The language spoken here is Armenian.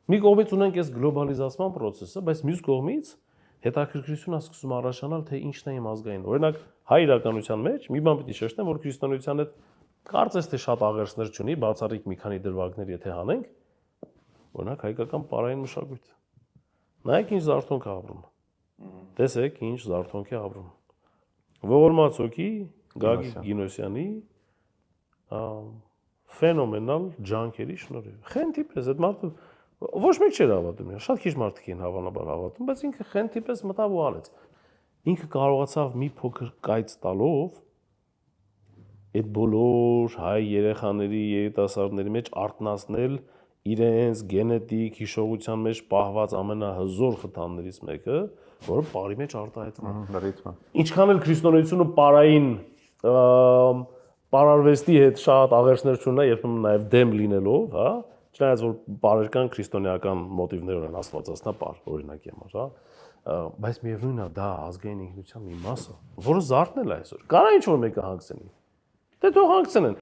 Մի կողմից ունենք այս գլոբալիզացման process-ը, բայց մյուս կողմից հետաքրքրություն է սկսում առաջանալ, թե ինչն է իմ ազգային։ Օրինակ, հայ իրականության մեջ մի բան պիտի շեշտեմ, որ քրիստոնեության հետ կարծես թե շատ աղերսներ չունի, բացառիկ մի քանի դրվագներ եթե հանենք, օրինակ հայկական պարային մշակույթը։ Նայեք ինչ զարթոնք է ապրում։ Տեսեք ինչ զարթոնք է ապրում։ Ողորմած հոգի Գագիկ Գինոսյանի ֆենոմենալ ջանքերի շնորհիվ։ Խենթի պես այդ մարդը ոչ մեկ չէր հավատում, շատ քիչ մարդիկ են հավանաբար հավատում, բայց ինքը խենթի պես մտավ ու արեց։ Ինքը կարողացավ մի փոքր կայծ տալով այդ բոլոր հայ երեխաների, երիտասարդների մեջ արտնասնել իրենց գենետիկ հիշողության մեջ պահված ամենահզոր խթաններից մեկը, որը բարի մեջ արտահայտվում է։ Ինչքան էլ քրիստոնեությունը պարային պարարվեստի հետ շատ աղերսներ չունի, երբեմն նաև դեմ լինելով, հա, չնայած որ բարերկան քրիստոնեական մոտիվներով են աստվածածնապար օրինակի համար, հա, բայց միևնույնն է դա ազգային ինքնության մի մասը, որը զարթնել է այսօր։ Կարա ինչ որ մեկը հանգցնի։ Դե թող հանգցնեն։